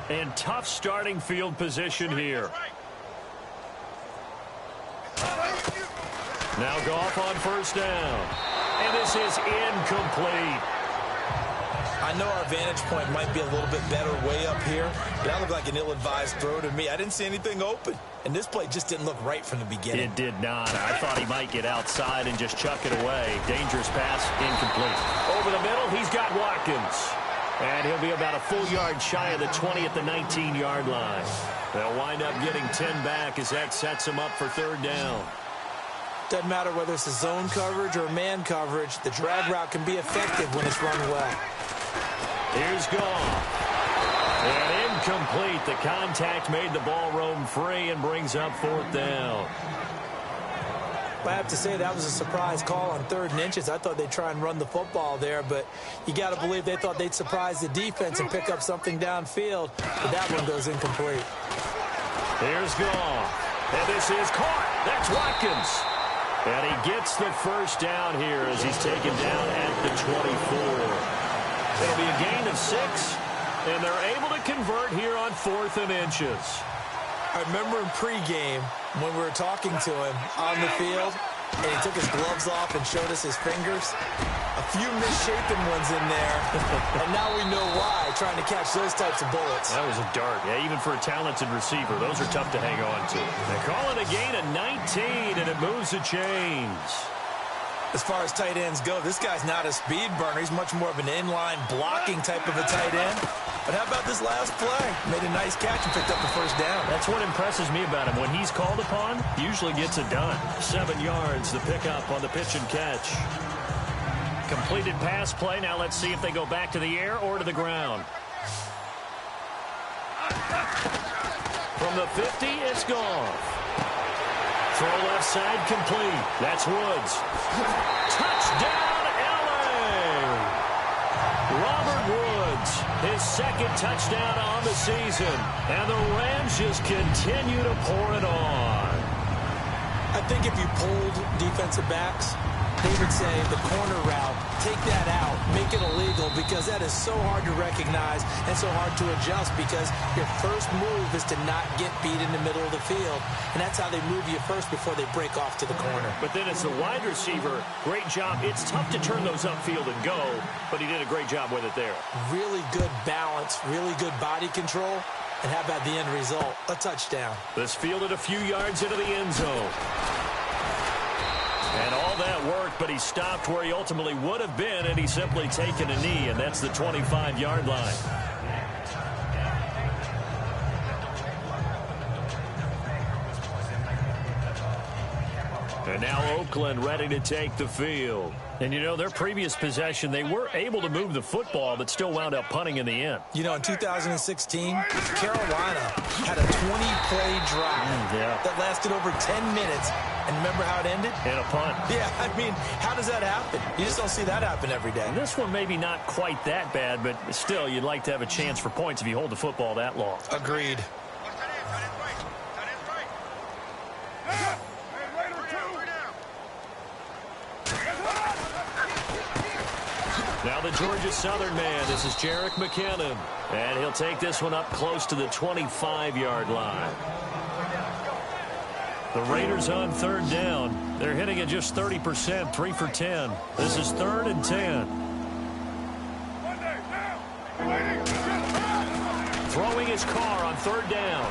And tough starting field position here. Now Goff on 1st down. And this is incomplete. I know our vantage point might be a little bit better way up here, but that looked like an ill-advised throw to me. I didn't see anything open, and this play just didn't look right from the beginning. It did not. I thought he might get outside and just chuck it away. Dangerous pass, incomplete. Over the middle, he's got Watkins. And he'll be about a full yard shy of the 20 at the 19-yard line. They'll wind up getting 10 back as that sets him up for 3rd down. Doesn't matter whether it's a zone coverage or man coverage, the drag route can be effective when it's run well. Here's Goff. And incomplete. The contact made the ball roam free and brings up 4th down. I have to say that was a surprise call on 3rd and inches. I thought they'd try and run the football there, but you got to believe they thought they'd surprise the defense and pick up something downfield, but that one goes incomplete. Here's Goff. And this is caught. That's Watkins. And he gets the 1st down here as he's taken down at the 24. It'll be a gain of 6, and they're able to convert here on 4th and inches. I remember in pregame when we were talking to him on the field, and he took his gloves off and showed us his fingers. A few misshapen ones in there, and now we know why, trying to catch those types of bullets. That was a dart. Yeah, even for a talented receiver, those are tough to hang on to. They call it a gain of 19, and it moves the chains. As far as tight ends go, this guy's not a speed burner. He's much more of an inline blocking type of a tight end. But how about this last play? Made a nice catch and picked up the 1st down. That's what impresses me about him. When he's called upon, he usually gets it done. 7 yards, the pickup on the pitch and catch. Completed pass play. Now let's see if they go back to the air or to the ground. From the 50, it's Goff. Throw left side complete. That's Woods. Touchdown, L.A. Robert Woods, his 2nd touchdown on the season. And the Rams just continue to pour it on. I think if you polled defensive backs, they would say the corner route take that out, make it illegal, because that is so hard to recognize and so hard to adjust, because your first move is to not get beat in the middle of the field, and that's how they move you first before they break off to the corner. But then as the wide receiver, great job. It's tough to turn those upfield and go, but he did a great job with it there. Really good balance, really good body control, and how about the end result? A touchdown. This fielded a few yards into the end zone. And all that worked, but he stopped where he ultimately would have been, and he's simply taken a knee, and that's the 25-yard line. And now Oakland ready to take the field. And, you know, their previous possession, they were able to move the football, but still wound up punting in the end. You know, in 2016, Carolina had a 20-play drive that lasted over 10 minutes. And remember how it ended? In a punt. Yeah, I mean, how does that happen? You just don't see that happen every day. And this one maybe not quite that bad, but still, you'd like to have a chance for points if you hold the football that long. Agreed. Now the Georgia Southern man, this is Jerick McKinnon. And he'll take this one up close to the 25-yard line. The Raiders on third down. They're hitting at just 30%, 3 for 10. This is 3rd and 10. Throwing his car on third down.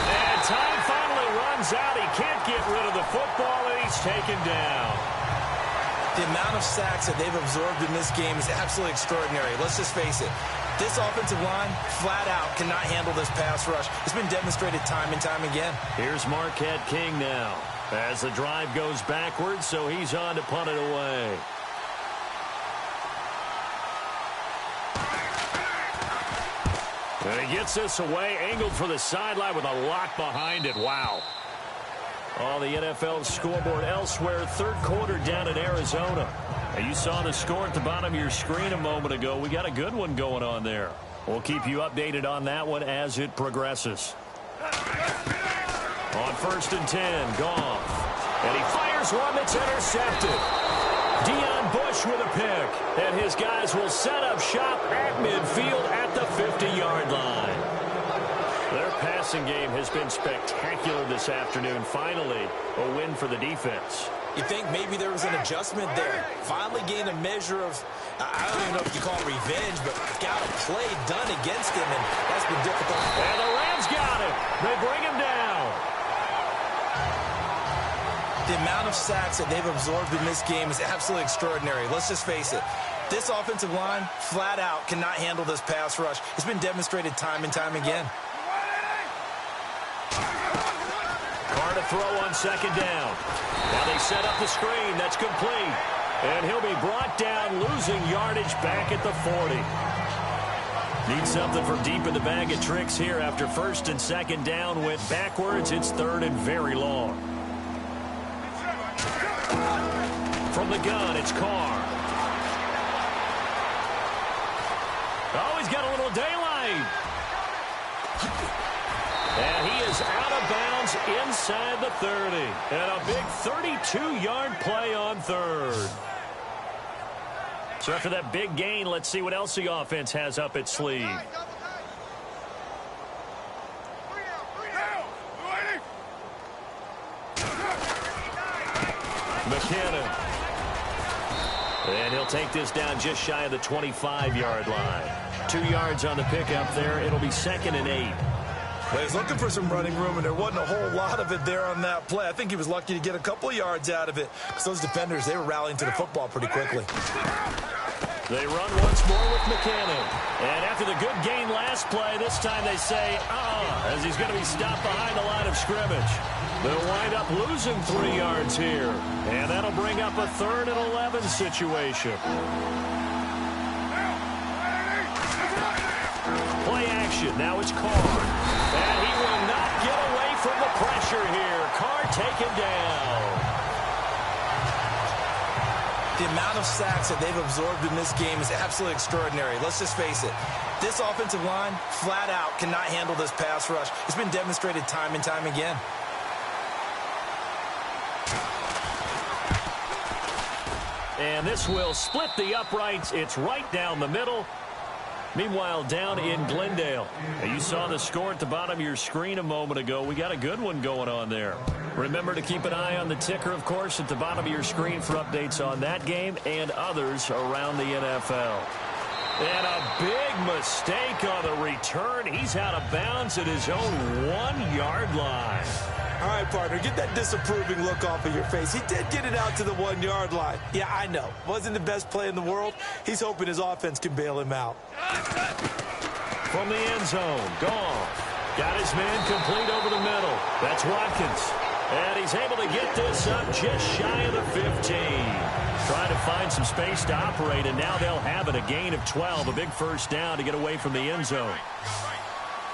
And time finally runs out. He can't get rid of the football, and he's taken down. The amount of sacks that they've absorbed in this game is absolutely extraordinary. Let's just face it. This offensive line, flat out, cannot handle this pass rush. It's been demonstrated time and time again. Here's Marquette King now as the drive goes backwards, so he's on to punt it away. And he gets this away, angled for the sideline with a lock behind it. Wow. On the NFL scoreboard elsewhere, third quarter down in Arizona. You saw the score at the bottom of your screen a moment ago. We got a good one going on there. We'll keep you updated on that one as it progresses. On 1st and 10, Goff. And he fires one that's intercepted. Deion Bush with a pick. And his guys will set up shop at midfield at the 50-yard line. Their passing game has been spectacular this afternoon. Finally, a win for the defense. You think maybe there was an adjustment there. Finally gained a measure of, I don't even know if you call it revenge, but got a play done against him, and that's been difficult. And the Rams got him. They bring him down. The amount of sacks that they've absorbed in this game is absolutely extraordinary. Let's just face it. This offensive line, flat out, cannot handle this pass rush. It's been demonstrated time and time again. Carr to throw on 2nd down. Now they set up the screen. That's complete. And he'll be brought down, losing yardage back at the 40. Need something from deep in the bag of tricks here after 1st and 2nd down. Went backwards. It's 3rd and very long. From the gun, it's Carr. Oh, he's got a little daylight. And he is out of bounds inside the 30. And a big 32-yard play on 3rd. So after that big gain, let's see what else the offense has up its sleeve. McKinnon. And he'll take this down just shy of the 25-yard line. 2 yards on the pickup there. It'll be 2nd and 8. Well, he's looking for some running room, and there wasn't a whole lot of it there on that play. I think he was lucky to get a couple yards out of it, because those defenders, they were rallying to the football pretty quickly. They run once more with McKinnon. And after the good gain last play, this time they say, as he's going to be stopped behind the line of scrimmage. They'll wind up losing 3 yards here. And that'll bring up a 3rd and 11 situation. Play action. Now it's Carr. And he will not get away from the pressure here. Carr taken down. The amount of sacks that they've absorbed in this game is absolutely extraordinary. Let's just face it. This offensive line, flat out, cannot handle this pass rush. It's been demonstrated time and time again. and this will split the uprights. It's right down the middle. Meanwhile, down in Glendale, you saw the score at the bottom of your screen a moment ago. We got a good one going on there. Remember to keep an eye on the ticker, of course, at the bottom of your screen for updates on that game and others around the NFL. And a big mistake on the return. He's out of bounds at his own 1-yard line. All right, partner, get that disapproving look off of your face. He did get it out to the 1-yard line. Yeah, I know. Wasn't the best play in the world. He's hoping his offense can bail him out. From the end zone, Goff got his man complete over the middle. That's Watkins. And he's able to get this up just shy of the 15. Trying to find some space to operate, and now they'll have it. A gain of 12, a big first down to get away from the end zone.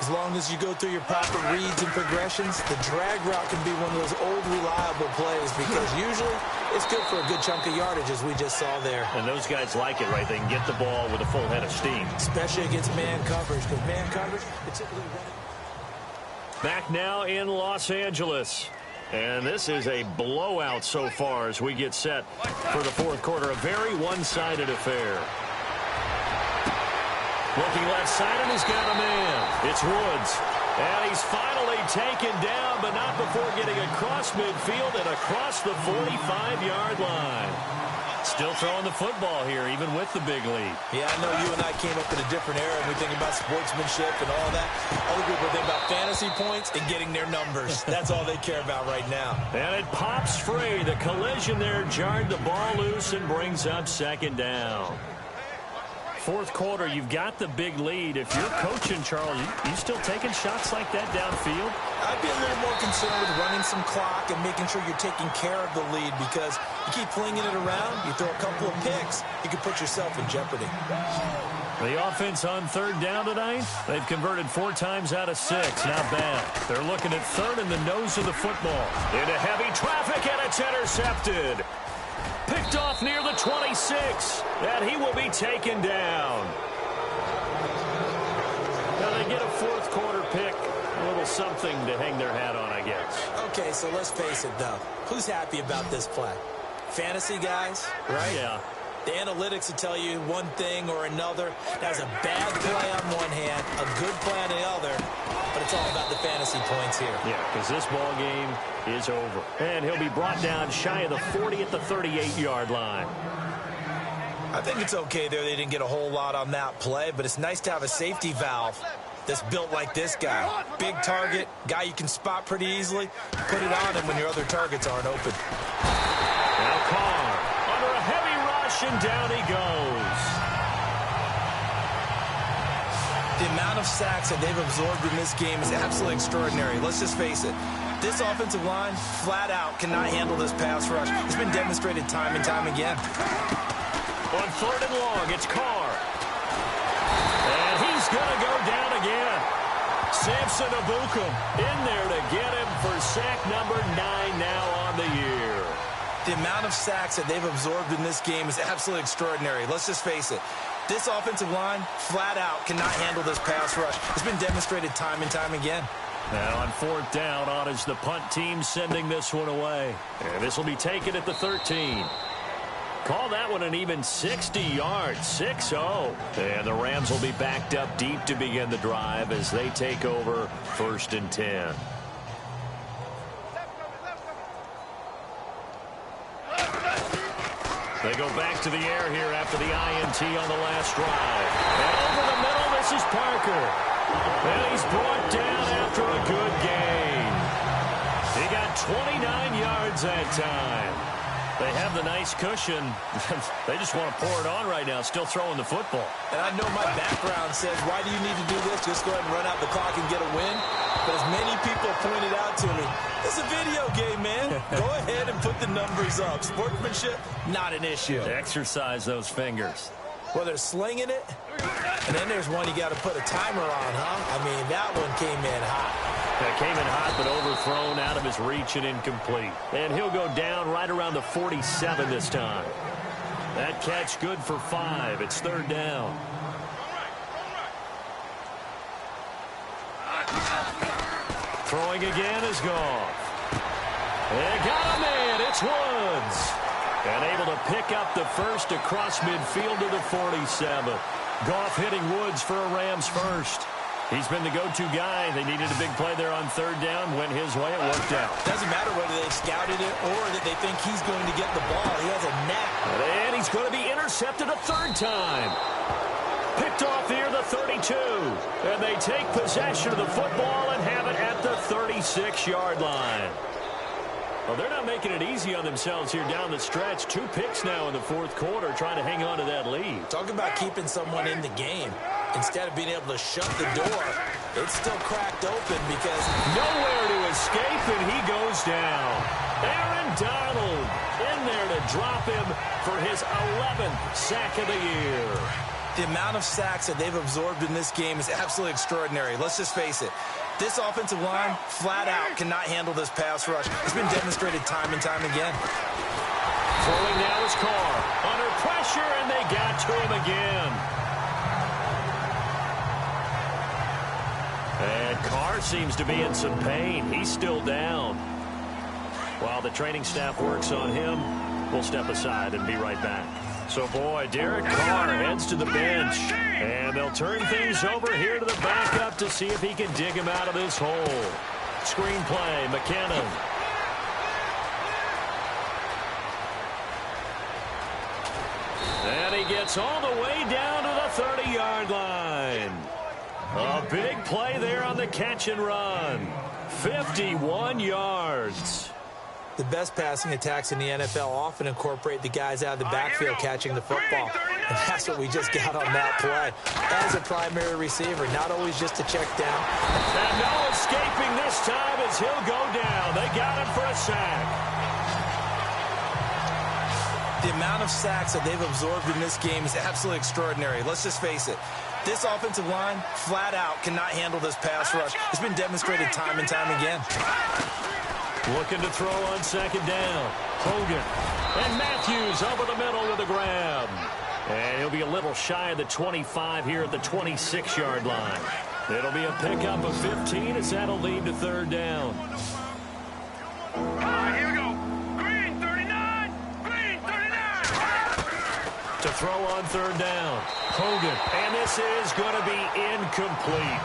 As long as you go through your proper reads and progressions, the drag route can be one of those old, reliable plays because usually it's good for a good chunk of yardage, as we just saw there. And those guys like it, right? They can get the ball with a full head of steam. Especially against man coverage, because man coverage, it's typically running. Back now in Los Angeles. And this is a blowout so far as we get set for the fourth quarter. A very one-sided affair. Looking left side, and he's got a man. It's Woods. And he's finally taken down, but not before getting across midfield and across the 45-yard line. Still throwing the football here, even with the big lead. Yeah, I know you and I came up in a different era, and we think about sportsmanship and all that. Other people think about fantasy points and getting their numbers. That's all they care about right now. And it pops free. The collision there jarred the ball loose and brings up second down. Fourth quarter, you've got the big lead. If you're coaching, Charles, you still taking shots like that downfield? I'd be a little more concerned with running some clock and making sure you're taking care of the lead, because you keep flinging it around, you throw a couple of picks, you can put yourself in jeopardy. The offense on third down tonight, they've converted 4 times out of 6. Not bad. They're looking at third in the nose of the football. Into heavy traffic, and it's intercepted. Picked off near the 26, and he will be taken down. Now they get a fourth quarter pick, a little something to hang their hat on, I guess. Okay, so let's face it, though. Who's happy about this play? Fantasy guys, right? Yeah. The analytics will tell you one thing or another. That's a bad play on one hand, a good play on the other, but it's all about the fantasy points here. Yeah, because this ball game is over. And he'll be brought down shy of the 40 at the 38-yard line. I think it's okay there. They didn't get a whole lot on that play, but it's nice to have a safety valve that's built like this guy. Big target, guy you can spot pretty easily. Put it on him when your other targets aren't open. Now Carr under a heavy rush, and down he goes. The amount of sacks that they've absorbed in this game is absolutely extraordinary. Let's just face it. This offensive line, flat out, cannot handle this pass rush. It's been demonstrated time and time again. On third and long, it's Carr. And he's going to go down again. Samson Abukum in there to get him for sack number 9 now on the year. The amount of sacks that they've absorbed in this game is absolutely extraordinary. Let's just face it. This offensive line, flat out, cannot handle this pass rush. It's been demonstrated time and time again. Now on fourth down, on is the punt team sending this one away. And this will be taken at the 13. Call that one an even 60 yards, 6-0. And the Rams will be backed up deep to begin the drive as they take over first and 10. They go back to the air here after the INT on the last drive. And over the middle, this is Parker. And he's brought down after a good gain. He got 29 yards that time. They have the nice cushion. They just want to pour it on right now, still throwing the football. And I know my background says, why do you need to do this? Just go ahead and run out the clock and get a win. But as many people pointed out to me, it's a video game, man. Go ahead and put the numbers up. Sportsmanship, not an issue. Exercise those fingers. Well, they're slinging it. And then there's one you got to put a timer on, huh? I mean, that one came in hot. That came in hot, but overthrown, out of his reach and incomplete. And he'll go down right around the 47 this time. That catch good for 5. It's third down. Throwing again is Goff. And got a man. It's Woods. And able to pick up the first across midfield to the 47. Goff hitting Woods for a Rams first. He's been the go-to guy. They needed a big play there on third down. Went his way. It worked out. Doesn't matter whether they scouted it or that they think he's going to get the ball. He has a knack. And he's going to be intercepted a third time. Picked off here, the 32. And they take possession of the football and have it at the 36-yard line. Well, they're not making it easy on themselves here down the stretch. 2 picks now in the fourth quarter, trying to hang on to that lead. Talk about keeping someone in the game. Instead of being able to shut the door, it's still cracked open because nowhere to escape, and he goes down. Aaron Donald in there to drop him for his 11th sack of the year. The amount of sacks that they've absorbed in this game is absolutely extraordinary. Let's just face it. This offensive line, flat out, cannot handle this pass rush. It's been demonstrated time and time again. Throwing now is Carr. Under pressure, and they got to him again. And Carr seems to be in some pain. He's still down. While the training staff works on him, we'll step aside and be right back. So, boy, Derek Carr heads to the bench. And they'll turn things over here to the backup to see if he can dig him out of this hole. Screenplay, McKinnon. And he gets all the way down to the 30-yard line. A big play there on the catch and run. 51 yards. The best passing attacks in the NFL often incorporate the guys out of the backfield catching the football. And that's what we just got on that play. As a primary receiver, not always just to check down. And no escaping this time as he'll go down. They got him for a sack. The amount of sacks that they've absorbed in this game is absolutely extraordinary. Let's just face it. This offensive line, flat out, cannot handle this pass rush. It's been demonstrated time and time again. Looking to throw on second down. Hogan. And Matthews over the middle with a grab. And he'll be a little shy of the 25 here at the 26-yard line. It'll be a pickup of 15 as that'll lead to third down. Here we go. Green 39. Green 39. To throw on third down. Hogan. And this is going to be incomplete.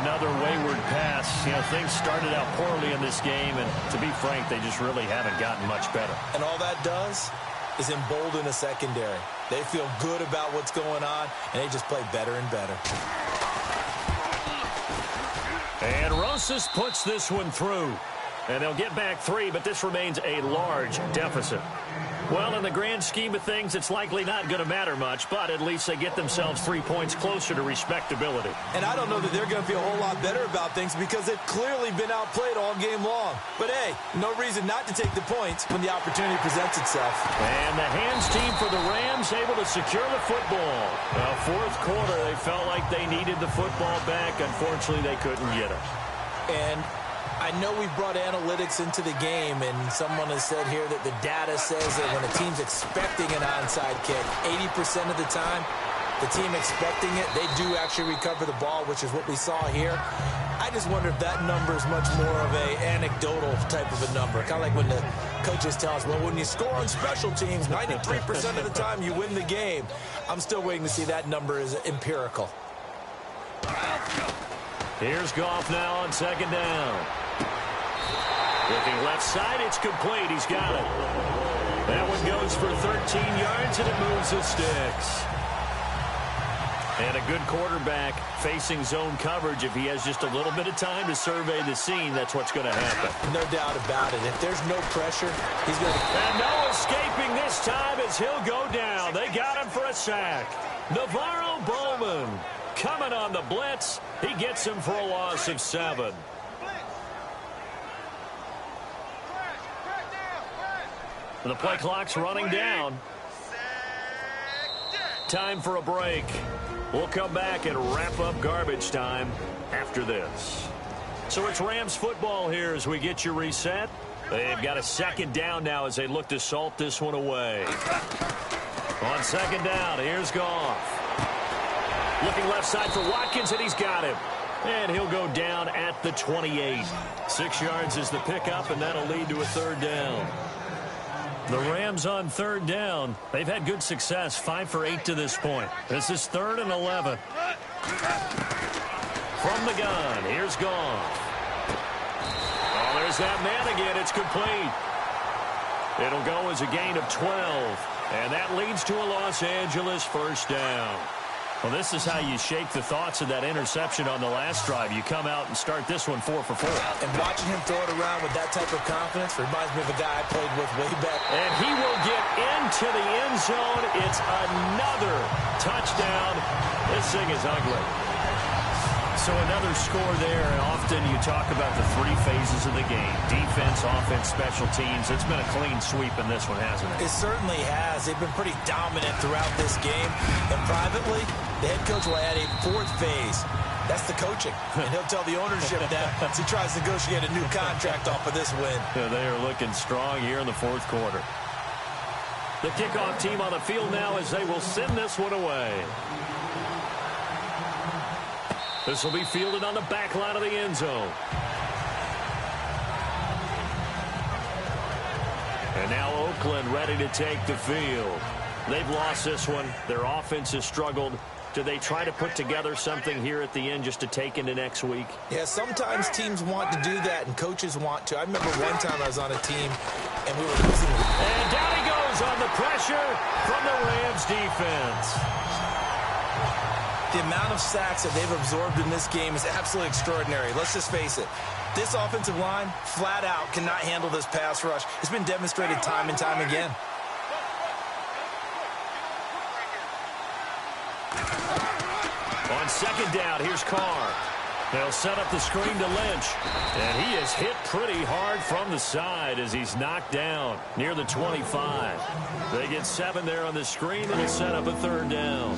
Another wayward pass. You know, things started out poorly in this game, and to be frank, they just really haven't gotten much better. And all that does is embolden a secondary. They feel good about what's going on, and they just play better and better. And Rosas puts this one through. And they'll get back 3, but this remains a large deficit. Well, in the grand scheme of things, it's likely not going to matter much, but at least they get themselves 3 points closer to respectability. And I don't know that they're going to feel a whole lot better about things because they've clearly been outplayed all game long. But, hey, no reason not to take the points when the opportunity presents itself. And the hands team for the Rams able to secure the football. Now, fourth quarter, they felt like they needed the football back. Unfortunately, they couldn't get it. And I know we brought analytics into the game, and someone has said here that the data says that when a team's expecting an onside kick, 80% of the time, the team expecting it, they do actually recover the ball, which is what we saw here. I just wonder if that number is much more of a anecdotal type of a number. Kind of like when the coaches tell us, well, when you score on special teams, 93% of the time you win the game. I'm still waiting to see that number is empirical. Here's Goff now on second down. Looking left side, it's complete. He's got it. That one goes for 13 yards, and it moves the sticks. And a good quarterback facing zone coverage. If he has just a little bit of time to survey the scene, that's what's going to happen. No doubt about it. If there's no pressure, he's going to... And no escaping this time as he'll go down. They got him for a sack. Navarro Bowman coming on the blitz. He gets him for a loss of 7. The play clock's running down. Time for a break. We'll come back and wrap up garbage time after this. So it's Rams football here as we get you reset. They've got a second down now as they look to salt this one away. On second down, here's Goff. Looking left side for Watkins, and he's got him. And he'll go down at the 28. 6 yards is the pickup, and that'll lead to a third down. The Rams on third down. They've had good success, 5 for 8 to this point. This is 3rd and 11. From the gun, here's Goff. Oh, there's that man again. It's complete. It'll go as a gain of 12. And that leads to a Los Angeles first down. Well, this is how you shake the thoughts of that interception on the last drive. You come out and start this one 4 for 4. And watching him throw it around with that type of confidence reminds me of a guy I played with way back. And he will get into the end zone. It's another touchdown. This thing is ugly. So another score there, and often you talk about the 3 phases of the game. Defense, offense, special teams. It's been a clean sweep in this one, hasn't it? It certainly has. They've been pretty dominant throughout this game. And privately, the head coach will add a 4th phase. That's the coaching. And he'll tell the ownership that as he tries to negotiate a new contract off of this win. Yeah, they are looking strong here in the 4th quarter. The kickoff team on the field now as they will send this one away. This will be fielded on the back line of the end zone. And now Oakland ready to take the field. They've lost this one. Their offense has struggled. Do they try to put together something here at the end just to take into next week? Yeah, sometimes teams want to do that and coaches want to. I remember one time I was on a team and we were losing. And down he goes on the pressure from the Rams defense. The amount of sacks that they've absorbed in this game is absolutely extraordinary. Let's just face it. This offensive line, flat out, cannot handle this pass rush. It's been demonstrated time and time again. On 2nd down, here's Carr. They'll set up the screen to Lynch. And he is hit pretty hard from the side as he's knocked down near the 25. They get 7 there on the screen. It'll set up a 3rd down.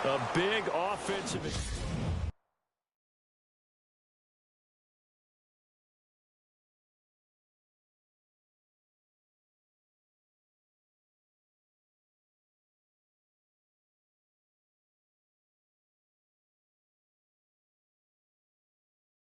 A big offensive...